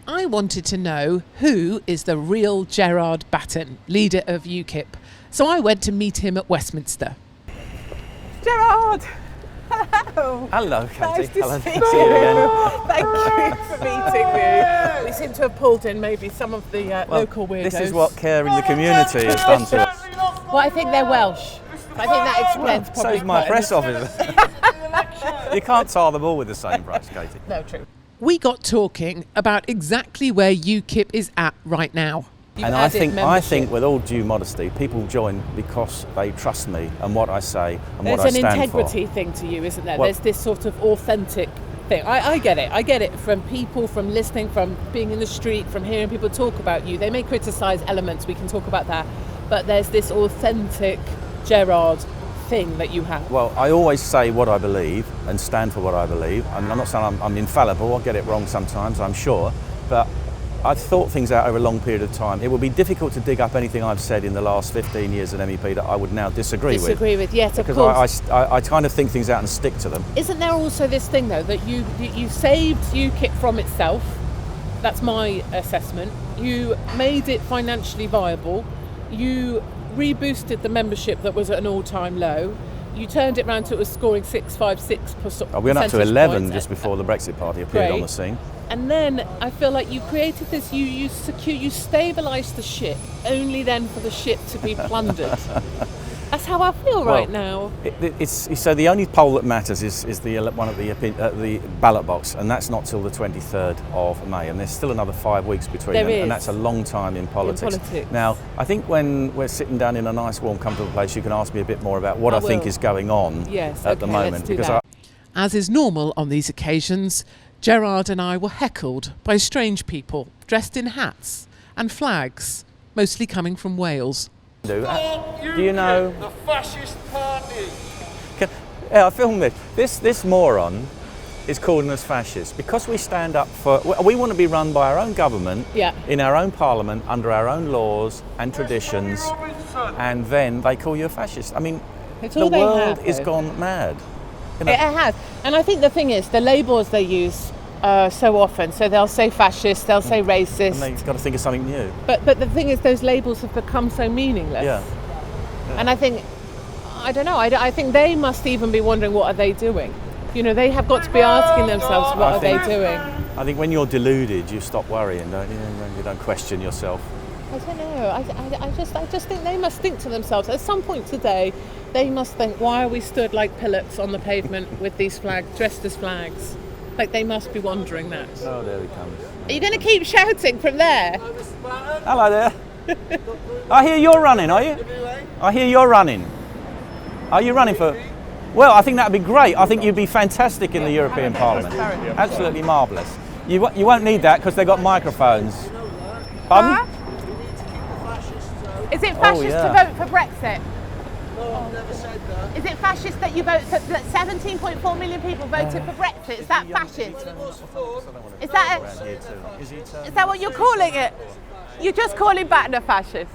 I wanted to know who is the real Gerard Batten, leader of UKIP. So I went to meet him at Westminster. Gerard! Hello! Hello, Katie. Nice to Hello. see See you again. Thank you for meeting me. We seem to have pulled in maybe some of the local weirdos. This is what care in the community has done to us. Well, I think they're Welsh. I think that explains probably So's my quite press a officer. You can't tar them all with the same brush, Katie. No, true. We got talking about exactly where UKIP is at right now. You've And I added think, membership. with all due modesty, people join because they trust me and what I say and what I There's stand an integrity thing to you, isn't there? Well- There's this sort of authentic thing. I get it. I get it from people, from listening, from being in the street, from hearing people talk about you. They may criticise elements, we can talk about that. But there's this authentic Gerard thing that you have. for. Well, I always say what I believe and stand for what I believe. I mean, I'm not saying I'm infallible, I'll get it wrong sometimes, I'm sure. But I've thought things out over a long period of time. It would be difficult to dig up anything I've said in the last 15 years as an MEP that I would now disagree with. Yes, of Because course. I kind of think things out and stick to them. Isn't there also this thing though that you saved UKIP from itself? That's my assessment. You made it financially viable. You reboosted the membership that was at an all-time low. You turned it around to it was scoring 656%. We went up to 11 points. just before the Brexit Party appeared on Great. the scene. And then I feel like you created this. You stabilised the ship only then for the ship to be plundered. That's how I feel right now. So the only poll that matters is the one at the ballot box, and that's not till the 23rd of May, and there's still another 5 weeks between There them, is. and that's a long time in politics. politics. Now, I think when we're sitting down in a nice, warm, comfortable place, you can ask me a bit more about what I think will. is going on Yes, at the okay, moment, let's do because that. As is normal on these occasions, Gerard and I were heckled by strange people dressed in hats and flags, mostly coming from Wales. Do you know? The fascist party. Yeah, I filmed this. This moron is calling us fascists because we stand up for. We want to be run by our own government, Yeah. in our own parliament, under our own laws and traditions, and then they call you a fascist. I mean, It's the all they world have, is though. gone mad. You know, It has. And I think the thing is, the labels they use so often, so they'll say fascist, they'll say and racist, they've got to think of something new. but the thing is, those labels have become so meaningless. Yeah. And I think, I don't know, I think they must even be wondering, what are they doing? You know, they have got to be asking themselves, what I are they think- doing? I think when you're deluded, you stop worrying, don't you? You don't question yourself. I don't know. I just think they must think to themselves, at some point today, they must think, why are we stood like pillars on the pavement with these flags, dressed as flags? Like, they must be wondering that. Oh, there he comes. Are you going to keep shouting from there? Hello there. I hear you're running, are you? I hear you're running. Are you running for? Well, I think that'd be great. I think you'd be fantastic in the European Parliament. Absolutely marvellous. You won't need that because they've got microphones. Pardon? Is it fascist yeah. to vote for Brexit? Is it fascist that you vote that 17.4 million people voted for Brexit? Is that fascist? Is that what you're calling it? You're just calling Batten a fascist.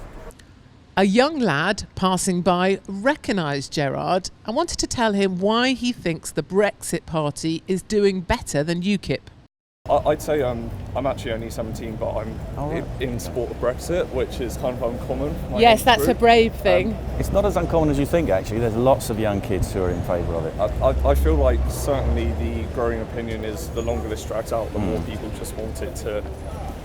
A young lad passing by recognised Gerard and wanted to tell him why he thinks the Brexit Party is doing better than UKIP. I'd say I'm actually only 17, but I'm in support of Brexit, which is kind of uncommon. for my Yes, age that's a group. brave thing. It's not as uncommon as you think, actually. There's lots of young kids who are in favour of it. I feel like certainly the growing opinion is the longer this drags out, the more people just want it to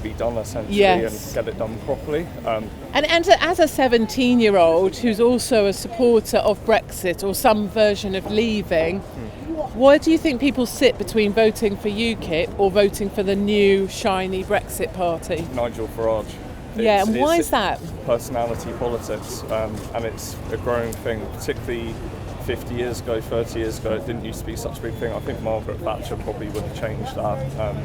be done essentially Yes. and get it done properly. And as a 17-year-old who's also a supporter of Brexit or some version of leaving, why do you think people sit between voting for UKIP or voting for the new, shiny Brexit party? Nigel Farage. Yeah, and why is that? Personality politics, and it's a growing thing, particularly 50 years ago, 30 years ago, it didn't used to be such a big thing. I think Margaret Thatcher probably would have changed that.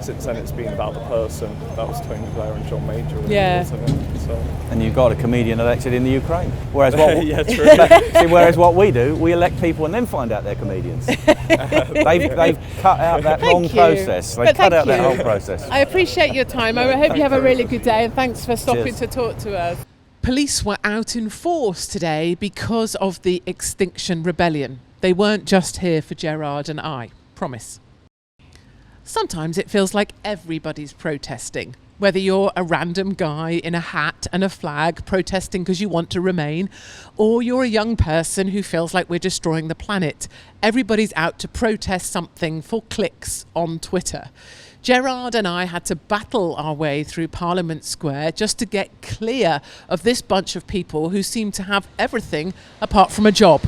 Since then it's been about the person. That was Tony Blair and John Major. Yeah. Wasn't it? So. And you've got a comedian elected in the Ukraine. Whereas what, Yeah, true. see, whereas what we do, we elect people and then find out they're comedians. They've cut out that Thank long you. process. They've But cut thank out that you. whole process. I appreciate your time. I hope you have a really good day, and thanks for stopping Cheers. to talk to us. Police were out in force today because of the Extinction Rebellion. They weren't just here for Gerard and I, promise. Sometimes it feels like everybody's protesting. Whether you're a random guy in a hat and a flag protesting because you want to remain, or you're a young person who feels like we're destroying the planet, everybody's out to protest something for clicks on Twitter. Gerard and I had to battle our way through Parliament Square just to get clear of this bunch of people who seem to have everything apart from a job.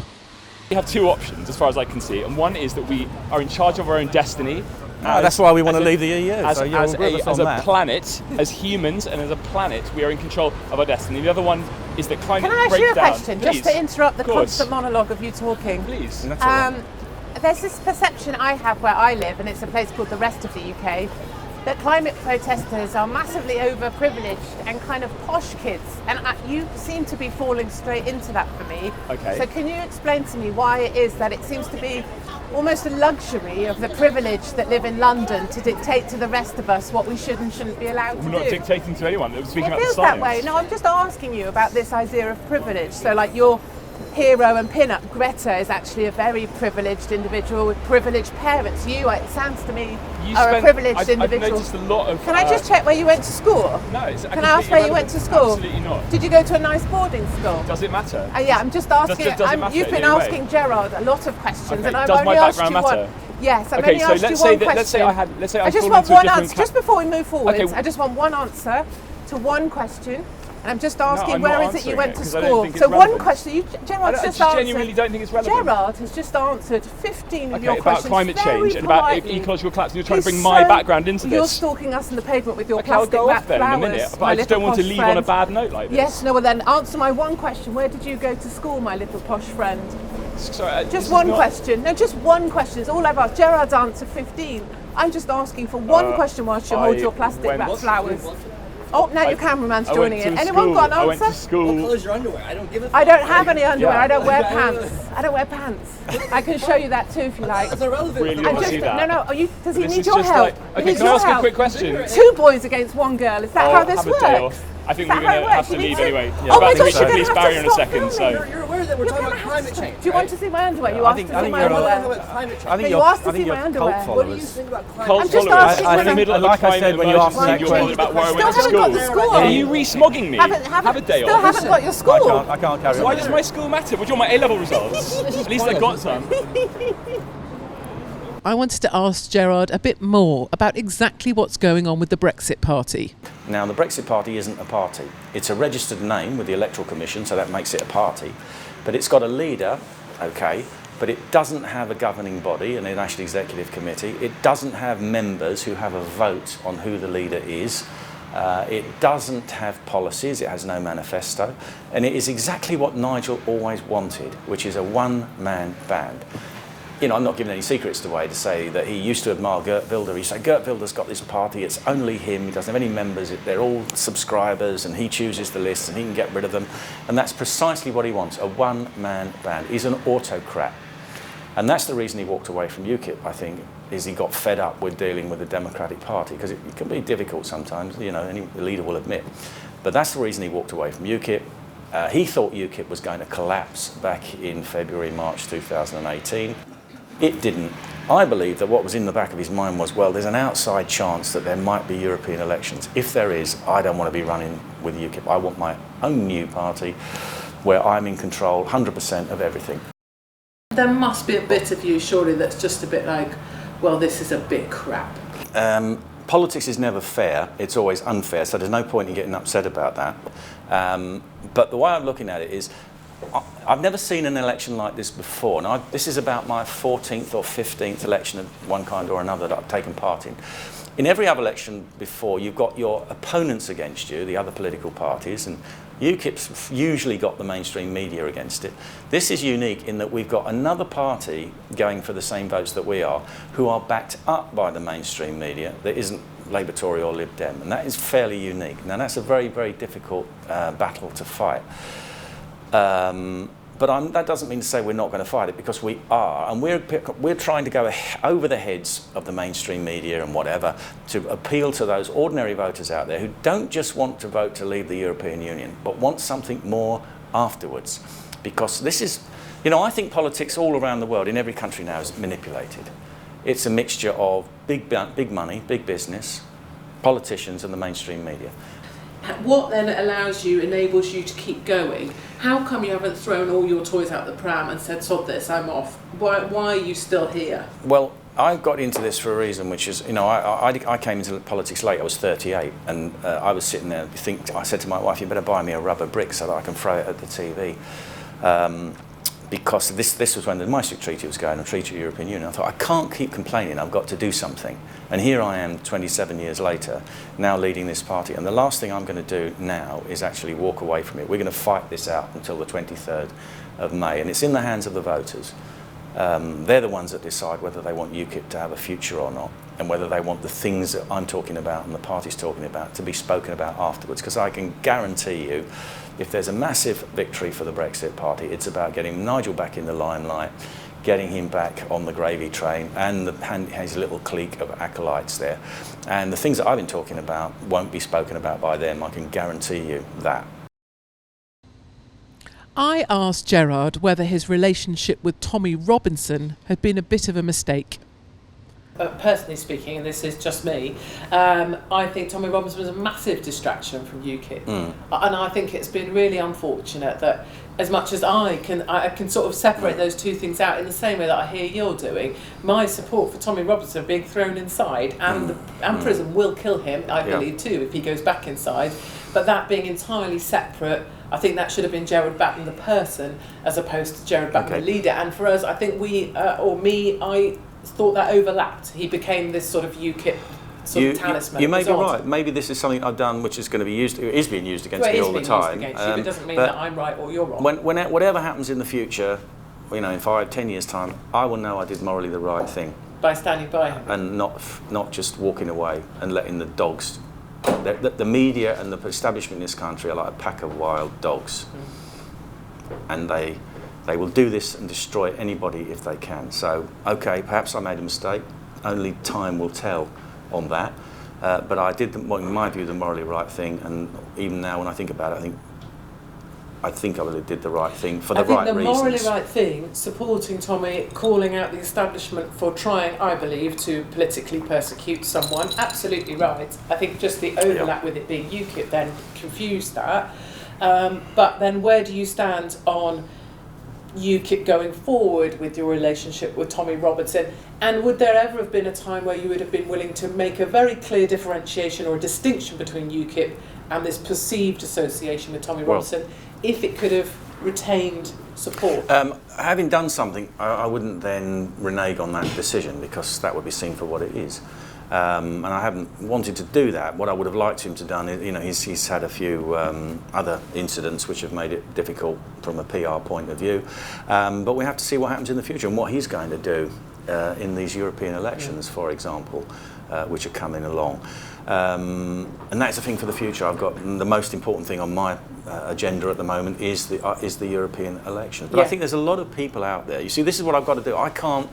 We have two options as far as I can see, and one is that we are in charge of our own destiny. That's why we want to leave the EU. As a planet, as humans and as a planet, we are in control of our destiny. The other one is that climate breakdown. Can I ask you a question, Please. just to interrupt the Of course. constant monologue of you talking? Please. There's this perception I have where I live, and it's a place called the rest of the UK, that climate protesters are massively overprivileged and kind of posh kids, and you seem to be falling straight into that for me. Okay. So can you explain to me why it is that it seems to be almost a luxury of the privileged that live in London to dictate to the rest of us what we should and shouldn't be allowed to do? We're not dictating to anyone. We're speaking about the It feels science. that way. No, I'm just asking you about this idea of privilege. So like your hero and pin-up, Greta, is actually a very privileged individual with privileged parents. It sounds to me, are a privileged individual. I've noticed a lot of... Can I just check where you went to school? No, it's Can I ask where you went to school? Absolutely not. Did you go to a nice boarding school? Does it matter? Yeah, I'm just asking. Does it matter You've in been any way? asking Gerard a lot of questions, Okay, and I've does only my asked background you one. matter? Yes, I've Okay, only so asked you let's one say that- question. let's say I had- let's say I I just fall want into a one different answer. Just before we move forward, Okay. I just want one answer to one question. And I'm just asking, I'm where not is it you answering went it, to 'cause I don't school? think it's So one relevant. question, Gerard's I just just answered. genuinely don't think it's relevant. Gerard has just answered 15 of your Okay, about questions climate very change and about politely. ecological collapse, and you're trying to He's bring my so- background into You're this. stalking us in the pavement with your Okay, I'll plastic go wrap off then in a flowers. minute, but my I just little don't want to posh leave on a friend. bad note like this. Yes, no, well then answer my one question. Where did you go to school, my little posh friend? Sorry, this Just is one not- question. No, just one question. It's all I've asked. Gerard's answered 15. I'm just asking for one question whilst you hold your plastic wrap flowers. Oh, now your cameraman's I went joining to in. Anyone school. got an I went answer? to school. What colour's your underwear? I don't give a fuck. I don't have any underwear. Yeah. I don't wear pants. I don't wear pants. I can show you that too if you like. That's irrelevant. Really I want to just, see that. no. Does he This need is your just help? like- He okay, needs can I your ask a help. quick question? 2 boys against 1 girl. Is that how this have a works? day off. I think Is we're that how going it to have works? to You need leave to- anyway. Oh Yeah, my but I think gosh, we should you're police gonna have barrier to in a stop second. So. filming. You're aware that we're talking about climate change. Do you want to right? see my underwear? You I asked think- to I see think my you're We're all- talking underwear. about climate change. I think you you're, asked to I think see you're my cult underwear. What do you followers. think about climate Cult I'm just followers. asking I'm in when the middle of a like I climate said when you asked emergency. that You're worried question- about where I Still went to haven't got the school. school. Are you re-smogging me? Have a day Still off. haven't got your school. I can't carry Why on. does my school matter? Would you want my A-level results? At least I got some. I wanted to ask Gerard a bit more about exactly what's going on with the Brexit Party. Now, the Brexit Party isn't a party. It's a registered name with the Electoral Commission, so that makes it a party. But it's got a leader, okay, but it doesn't have a governing body and a National Executive Committee. It doesn't have members who have a vote on who the leader is. It doesn't have policies, it has no manifesto, and it is exactly what Nigel always wanted, which is a one-man band. You know, I'm not giving any secrets away to say that he used to admire Geert Wilders. He said, Geert Wilders got this party, it's only him, he doesn't have any members, they're all subscribers, and he chooses the lists and he can get rid of them. And that's precisely what he wants, a one-man band. He's an autocrat. And that's the reason he walked away from UKIP, I think, is he got fed up with dealing with the Democratic Party, because it can be difficult sometimes, you know, any leader will admit. But that's the reason he walked away from UKIP. He thought UKIP was going to collapse back in February, March 2018. It didn't. I believe that what was in the back of his mind was, well, there's an outside chance that there might be European elections. If there is, I don't want to be running with UKIP. I want my own new party where I'm in control 100% of everything. There must be a bit of you, surely, that's just a bit like, well, this is a bit crap. Politics is never fair, it's always unfair, so there's no point in getting upset about that. But the way I'm looking at it is, I've never seen an election like this before. Now, this is about my 14th or 15th election of one kind or another that I've taken part in. In every other election before, you've got your opponents against you, the other political parties, and UKIP's usually got the mainstream media against it. This is unique in that we've got another party going for the same votes that we are, who are backed up by the mainstream media that isn't Labour, Tory or Lib Dem, and that is fairly unique. Now, that's a very, very difficult battle to fight. But that doesn't mean to say we're not going to fight it, because we are, and we're trying to go over the heads of the mainstream media and whatever to appeal to those ordinary voters out there who don't just want to vote to leave the European Union, but want something more afterwards. Because this is, you know, I think politics all around the world, in every country now, is manipulated. It's a mixture of big money, big business, politicians and the mainstream media. What then enables you to keep going? How come you haven't thrown all your toys out the pram and said, sod this, I'm off? Why are you still here? Well, I got into this for a reason, which is, I came into politics late. I was 38, and I was sitting there. I said to my wife, "You better buy me a rubber brick so that I can throw it at the TV," because this was when the Maastricht Treaty was going, the Treaty of the European Union. I thought, I can't keep complaining. I've got to do something. And here I am, 27 years later, now leading this party. And the last thing I'm going to do now is actually walk away from it. We're going to fight this out until the 23rd of May, and it's in the hands of the voters. They're the ones that decide whether they want UKIP to have a future or not, and whether they want the things that I'm talking about and the party's talking about to be spoken about afterwards. Because I can guarantee you, if there's a massive victory for the Brexit party, it's about getting Nigel back in the limelight, getting him back on the gravy train, and his little clique of acolytes there. And the things that I've been talking about won't be spoken about by them, I can guarantee you that. I asked Gerard whether his relationship with Tommy Robinson had been a bit of a mistake. Personally speaking, and this is just me, I think Tommy Robinson was a massive distraction from UKIP. And I think it's been really unfortunate that, as much as I can sort of separate those two things out in the same way that I hear you're doing, my support for Tommy Robinson being thrown inside and prison will kill him, I believe too, if he goes back inside. But that being entirely separate, I think that should have been Gerard Batten the person as opposed to Gerard Batten the leader. And for us, I think I thought that overlapped. He became this sort of UKIP talisman. You may be right. Maybe this is something I've done which is going to be used, is being used against me all the time. It doesn't mean that I'm right or you're wrong. Whatever happens in the future, in 5, 10 years' time, I will know I did morally the right thing. By standing by him. And not just walking away and letting the dogs. The media and the establishment in this country are like a pack of wild dogs. And they will do this and destroy anybody if they can. So, okay, perhaps I made a mistake. Only time will tell on that. But I did, in my view, the morally right thing. And even now, when I think about it, I think I really did the right thing for the right reasons. I think the morally right thing, supporting Tommy, calling out the establishment for trying, I believe, to politically persecute someone, absolutely right. I think just the overlap with it being UKIP then confused that. But then where do you stand on UKIP going forward with your relationship with Tommy Robinson? And would there ever have been a time where you would have been willing to make a very clear differentiation or a distinction between UKIP and this perceived association with Tommy Robinson, if it could have retained support? Having done something, I wouldn't then renege on that decision, because that would be seen for what it is. And I haven't wanted to do that. What I would have liked him to have done, he's had a few other incidents which have made it difficult from a PR point of view. But we have to see what happens in the future and what he's going to do in these European elections, for example, which are coming along. And that's a thing for the future. I've got the most important thing on my agenda at the moment is the European election. But I think there's a lot of people out there. You see, this is what I've got to do. I can't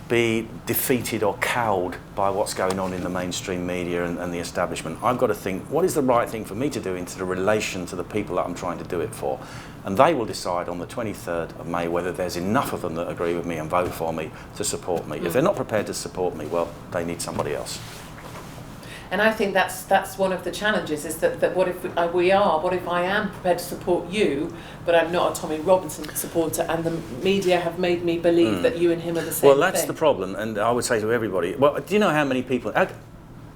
be defeated or cowed by what's going on in the mainstream media and the establishment. I've got to think, what is the right thing for me to do into the relation to the people that I'm trying to do it for? And they will decide on the 23rd of May whether there's enough of them that agree with me and vote for me to support me. If they're not prepared to support me, well, they need somebody else. And I think that's one of the challenges, is that what if what if I am prepared to support you, but I'm not a Tommy Robinson supporter, and the media have made me believe that you and him are the same Well, that's thing? the problem, and I would say to everybody, well, do you know how many people...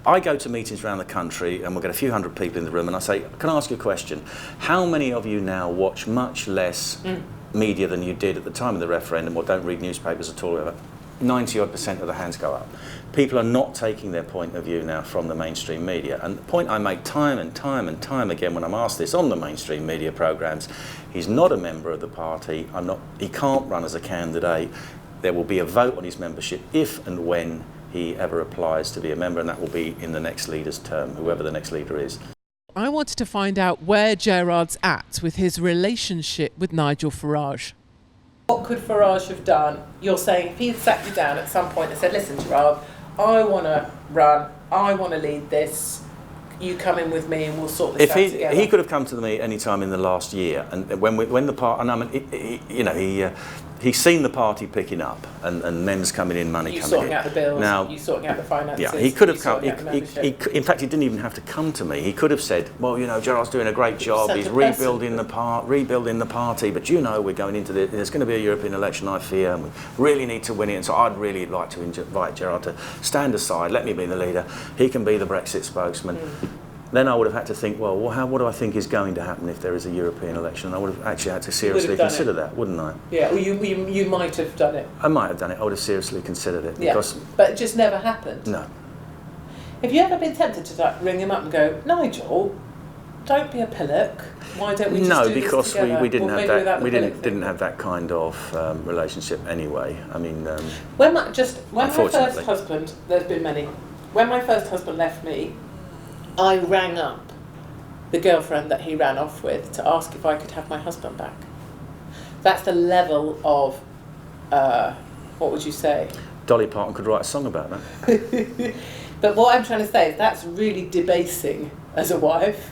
I go to meetings around the country and we'll get a few hundred people in the room and I say, can I ask you a question? How many of you now watch much less media than you did at the time of the referendum, or don't read newspapers at all? 90% of the hands go up. People are not taking their point of view now from the mainstream media. And the point I make time and time and time again when I'm asked this on the mainstream media programmes, he's not a member of the party. He can't run as a candidate. There will be a vote on his membership if and when he ever applies to be a member, and that will be in the next leader's term, whoever the next leader is. I wanted to find out where Gerard's at with his relationship with Nigel Farage. What could Farage have done? You're saying if he had sat you down at some point and said, listen, Gerard, I want to run, I want to lead this, you come in with me and we'll sort this out together. He could have come to me any time in the last year, and when the part, and I mean, he's seen the party picking up and men's coming in, money You coming sorting in. out the bills, Now, you sorting out the finances. yeah, he could have you come. sorting out the membership. In fact, he didn't even have to come to me. He could have said, "Well, you know, Gerard's doing a great job. Such He's a person. rebuilding the party. But you know, we're going into there's going to be a European election, I fear, and we really need to win it. And so I'd really like to invite Gerard to stand aside. Let me be the leader. He can be the Brexit spokesman." Then I would have had to think, well, what do I think is going to happen if there is a European election? And I would have actually had to seriously consider that, wouldn't I? Yeah, well, you might have done it. I might have done it. I would have seriously considered it. Yeah, Because, but it just never happened. no. Have you ever been tempted to like, ring him up and go, Nigel, don't be a pillock. Why don't we just do because this together? we didn't Or have maybe without that. the We pillock thing. didn't have that kind of relationship anyway. I mean, When my first Unfortunately. husband, there's been many. When my first husband left me, I rang up the girlfriend that he ran off with to ask if I could have my husband back. That's the level of, what would you say? Dolly Parton could write a song about that. But what I'm trying to say is that's really debasing as a wife.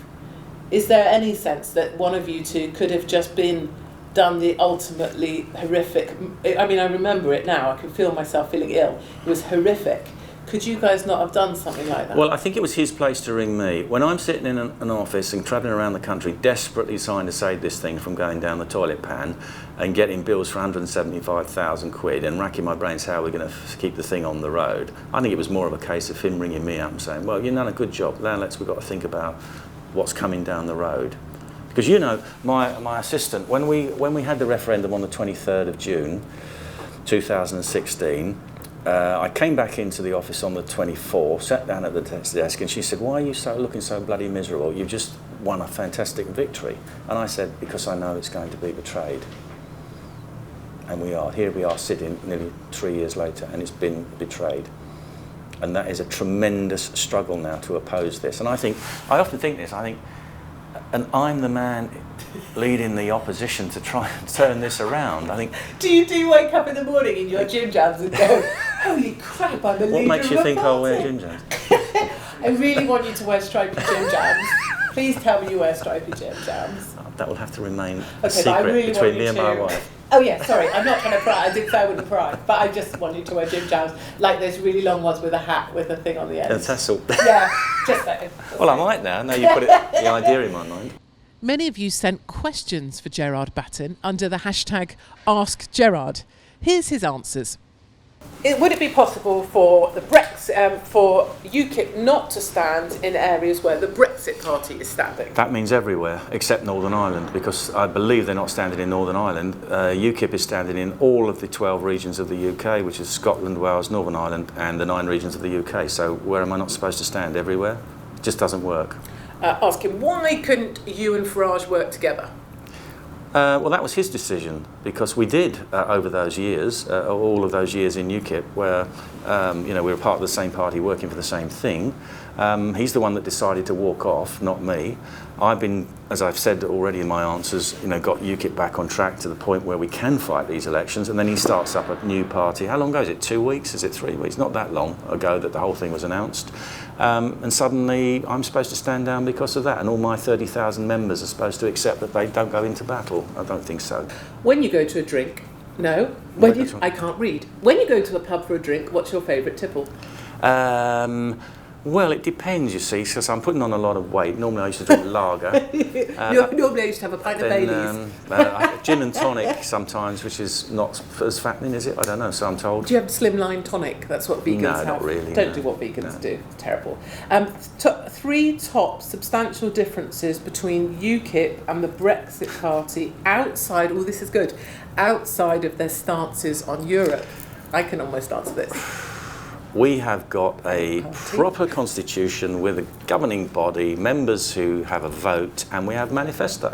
Is there any sense that one of you two could have just done the ultimately horrific? I mean, I remember it now. I can feel myself feeling ill. It was horrific. Could you guys not have done something like that? Well, I think it was his place to ring me. When I'm sitting in an office and travelling around the country, desperately trying to save this thing from going down the toilet pan and getting bills for 175,000 quid and racking my brains how we're going to keep the thing on the road, I think it was more of a case of him ringing me up and saying, well, you've done a good job. Now we've got to think about what's coming down the road. Because, you know, my assistant, when we had the referendum on the 23rd of June, 2016, I came back into the office on the 24th, sat down at the desk, and she said, why are you looking so bloody miserable? You've just won a fantastic victory. And I said, because I know it's going to be betrayed. And here we are sitting nearly 3 years later, and it's been betrayed. And that is a tremendous struggle now to oppose this. And I often think this, and I'm the man leading the opposition to try and turn this around. I think. Do you wake up in the morning in your gym jams and go, holy crap, I'm a leader What makes you of a think I'll wear party?" gym jams? I really want you to wear stripy gym jams. Please tell me you wear stripy gym jams. That will have to remain a Okay, but I secret really between want me you and my to. wife. Oh yeah, sorry, I'm not trying to pry. I did say I wouldn't pry, but I just want you to wear gym jams, like those really long ones with a hat with a thing on the end. A tassel. Yeah, just saying. Well, I might now. Now you put the idea in my mind. Many of you sent questions for Gerard Batten under the hashtag AskGerard. Here's his answers. Would it be possible for the Brexit, for UKIP not to stand in areas where the Brexit Party is standing? That means everywhere except Northern Ireland, because I believe they're not standing in Northern Ireland. UKIP is standing in all of the 12 regions of the UK, which is Scotland, Wales, Northern Ireland, and the 9 regions of the UK. So where am I not supposed to stand? Everywhere? It just doesn't work. Ask him, why couldn't you and Farage work together? Well, that was his decision, because we did over those years, all of those years in UKIP, where we were part of the same party working for the same thing. He's the one that decided to walk off, not me. I've been, as I've said already in my answers, got UKIP back on track to the point where we can fight these elections, and then he starts up a new party. How long ago is it? 2 weeks? Is it 3 weeks? Not that long ago that the whole thing was announced. And suddenly I'm supposed to stand down because of that, and all my 30,000 members are supposed to accept that they don't go into battle. I don't think so. When you go to a drink, I can't read. When you go to a pub for a drink, what's your favourite tipple? Well, it depends, you see, because I'm putting on a lot of weight. Normally I used to drink lager. Normally I used to have a pint of Baileys. Gin and tonic sometimes, which is not as fattening, is it? I don't know, so I'm told. Do you have slimline tonic? That's what vegans have. No, not really. Don't no. do what vegans do. It's terrible. 3 top substantial differences between UKIP and the Brexit Party outside, this is good, outside of their stances on Europe. I can almost answer this. We have got a proper constitution with a governing body, members who have a vote, and we have a manifesto.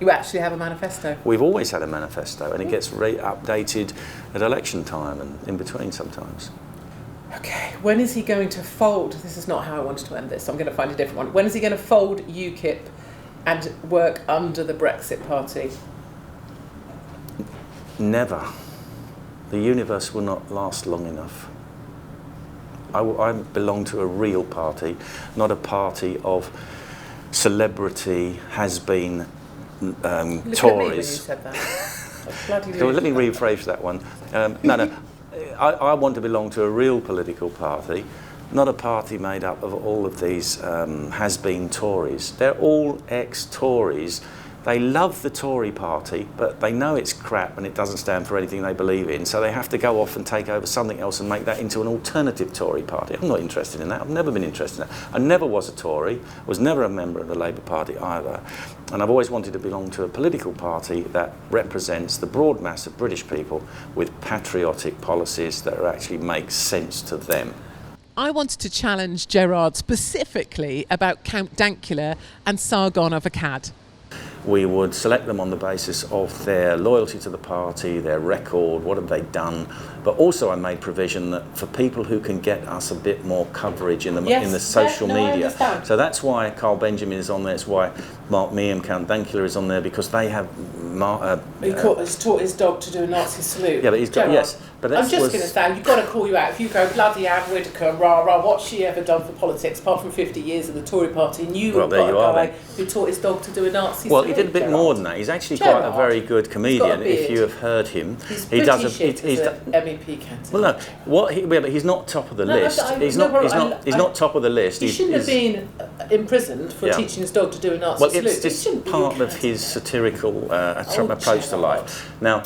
You actually have a manifesto? We've always had a manifesto, and it gets updated at election time and in between sometimes. Okay, when is he going to fold? This is not how I wanted to end this. I'm going to find a different one. When is he going to fold UKIP and work under the Brexit Party? Never. The universe will not last long enough. I belong to a real party, not a party of celebrity, has-been Look Tories. at me when you said that. So let me rephrase that one. No. I want to belong to a real political party, not a party made up of all of these has-been Tories. They're all ex-Tories. They love the Tory party, but they know it's crap and it doesn't stand for anything they believe in, so they have to go off and take over something else and make that into an alternative Tory party. I'm not interested in that. I've never been interested in that. I never was a Tory, was never a member of the Labour Party either, and I've always wanted to belong to a political party that represents the broad mass of British people with patriotic policies that actually make sense to them. I wanted to challenge Gerard specifically about Count Dankula and Sargon of Akkad. We would select them on the basis of their loyalty to the party, their record, what have they done. But also I made provision that for people who can get us a bit more coverage in the social media. So that's why Carl Benjamin is on there, it's why Mark Meehan, Count Dankula is on there, because they have... he's taught his dog to do a Nazi salute. Yeah, but he's got... Gerard, Yes. But I'm just going to say, you've got to call you out. If you go, bloody Anne Whitaker, rah, rah, what's she ever done for politics, apart from 50 years of the Tory party, and you've got a guy who taught his dog to do a Nazi salute. Well, he did a bit more than that. He's actually quite a very good comedian, if you have heard him. He's does a shit as an MEP candidate. Well, no, but he's not top of the list. He's not top of the list. He shouldn't have been imprisoned for teaching his dog to do a Nazi salute. Well, it's just part of his satirical approach to life. Now,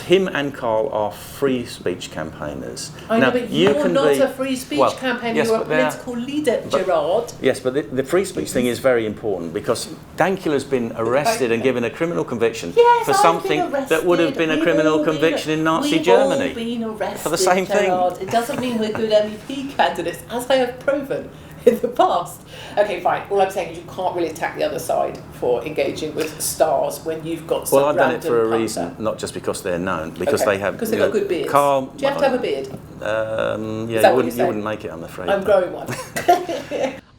him and Carl are free speech campaigners. I know, but you're not a free speech campaigner, you're a political leader, Gerard. Yes, but the free speech thing is very important, because Dankula's been arrested and given a criminal conviction for something that would have been a criminal conviction in Nazi Germany. We've all been arrested, for the same Gerard. thing. It doesn't mean we're good MEP candidates, as I have proven in the past. Okay, fine. All I'm saying is you can't really attack the other side for engaging with stars when you've got some I've done it for a punter. reason, not just because they're known, because they have... Because they've got good beards. Carl, do you have to have a beard? Yeah, you wouldn't make it, I'm afraid. I'm growing one.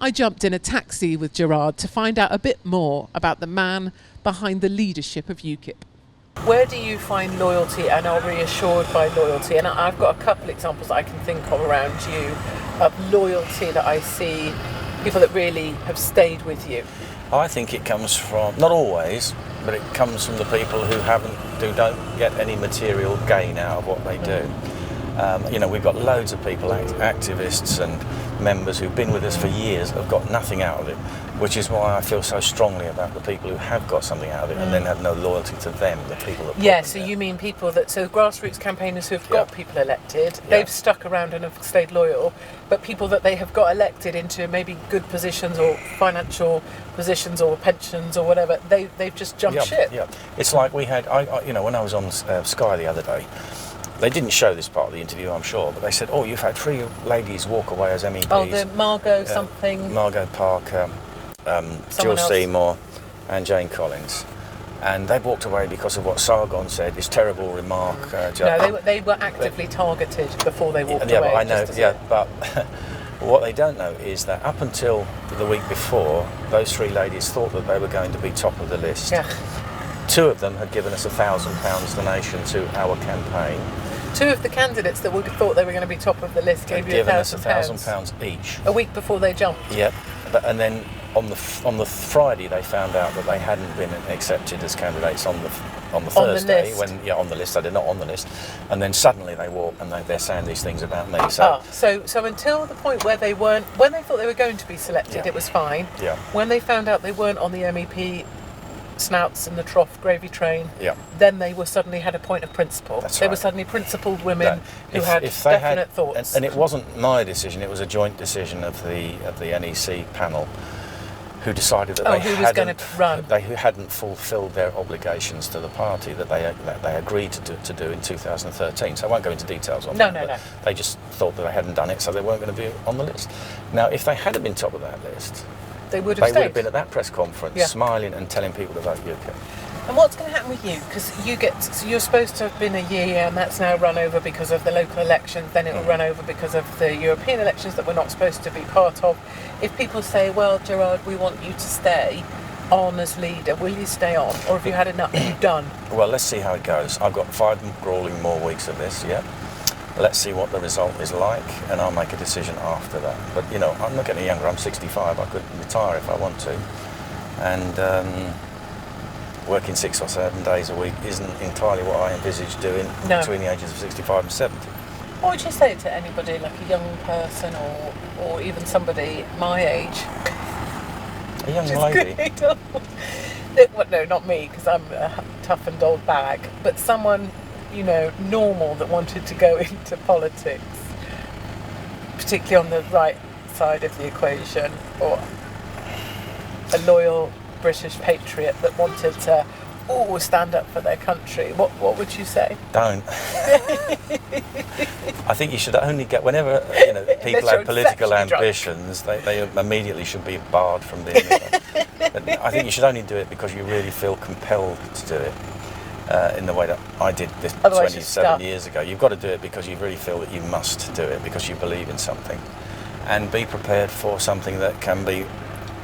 I jumped in a taxi with Gerard to find out a bit more about the man behind the leadership of UKIP. Where do you find loyalty and are reassured by loyalty? And I've got a couple examples that I can think of around you of loyalty that I see, people that really have stayed with you. I think it comes from, not always, but it comes from the people who don't get any material gain out of what they do. We've got loads of people, activists and members who've been with us for years, have got nothing out of it, which is why I feel so strongly about the people who have got something out of it and then have no loyalty to them, the people that... So you mean people that, so grassroots campaigners who've got people elected, they've stuck around and have stayed loyal, but people that they have got elected into maybe good positions or financial positions or pensions or whatever, they've just jumped ship. Yeah, it's like we had, when I was on Sky the other day, they didn't show this part of the interview, I'm sure, but they said, you've had 3 ladies walk away as MEPs. Oh, the Margot something. Margot Parker, Jill Seymour and Jane Collins. And they walked away because of what Sargon said, this terrible remark. They were actively targeted before they walked away. But I know, but what they don't know is that up until the week before, those 3 ladies thought that they were going to be top of the list. Yeah. 2 of them had given us £1,000 donation to our campaign. 2 of the candidates that would have thought they were going to be top of the list gave you £1,000 each. A week before they jumped. Yep. And then on the Friday they found out that they hadn't been accepted as candidates on the Thursday. On the list. They're not on the list. And then suddenly they walk and they're saying these things about me. So until the point where they weren't, when they thought they were going to be selected, it was fine. Yeah. When they found out they weren't on the MEP snouts in the trough gravy train, then they were suddenly had a point of principle. They were suddenly principled women who had definite thoughts. And it wasn't my decision, it was a joint decision of the NEC panel who decided that they hadn't fulfilled their obligations to the party that they agreed to do in 2013. So I won't go into details on that. No. They just thought that they hadn't done it, so they weren't going to be on the list. Now, if they had been top of that list, they would have been at that press conference smiling and telling people to vote UKIP. And what's going to happen with you? Because you're supposed to have been a year, and that's now run over because of the local elections. Then it will run over because of the European elections that we're not supposed to be part of. If people say, "Well, Gerard, we want you to stay on as leader," will you stay on, or have you had enough? Are you done? Well, let's see how it goes. I've got 5 grueling more weeks of this. Yeah. Let's see what the result is like, and I'll make a decision after that. But I'm not getting younger. I'm 65. I could retire if I want to, and working 6 or 7 days a week isn't entirely what I envisage doing No. between the ages of 65 and 70. What would you say to anybody, like a young person or even somebody my age? A young lady. Well, no, not me, because I'm a toughened old bag, but someone, normal that wanted to go into politics, particularly on the right side of the equation, or a loyal British patriot that wanted to stand up for their country. What would you say? Don't. I think you should only get, whenever people have political ambitions, they immediately should be barred from being there. But I think you should only do it because you really feel compelled to do it. In the way that I did this Otherwise 27 years ago. You've got to do it because you really feel that you must do it, because you believe in something. And be prepared for something that can be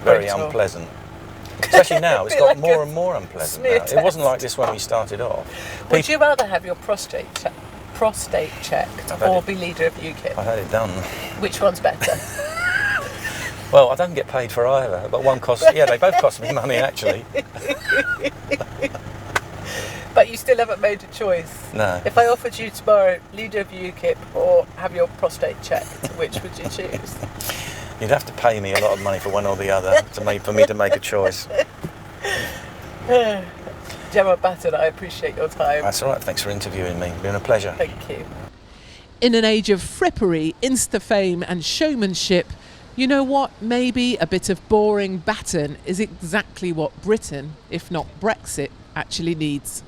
very Brutal. Unpleasant. Especially now, it's got Like more a and more unpleasant smear now. It wasn't like this when we started off. Would you rather have your prostate checked I've had or it. be leader of UKIP? I had it done. Which one's better? Well, I don't get paid for either, but one costs, they both cost me money actually. But you still haven't made a choice. No. If I offered you tomorrow, leader of UKIP or have your prostate checked, which would you choose? You'd have to pay me a lot of money for one or the other for me to make a choice. Gerard Batten, I appreciate your time. That's all right, thanks for interviewing me. It's been a pleasure. Thank you. In an age of frippery, insta-fame and showmanship, you know what? Maybe a bit of boring Batten is exactly what Britain, if not Brexit, actually needs.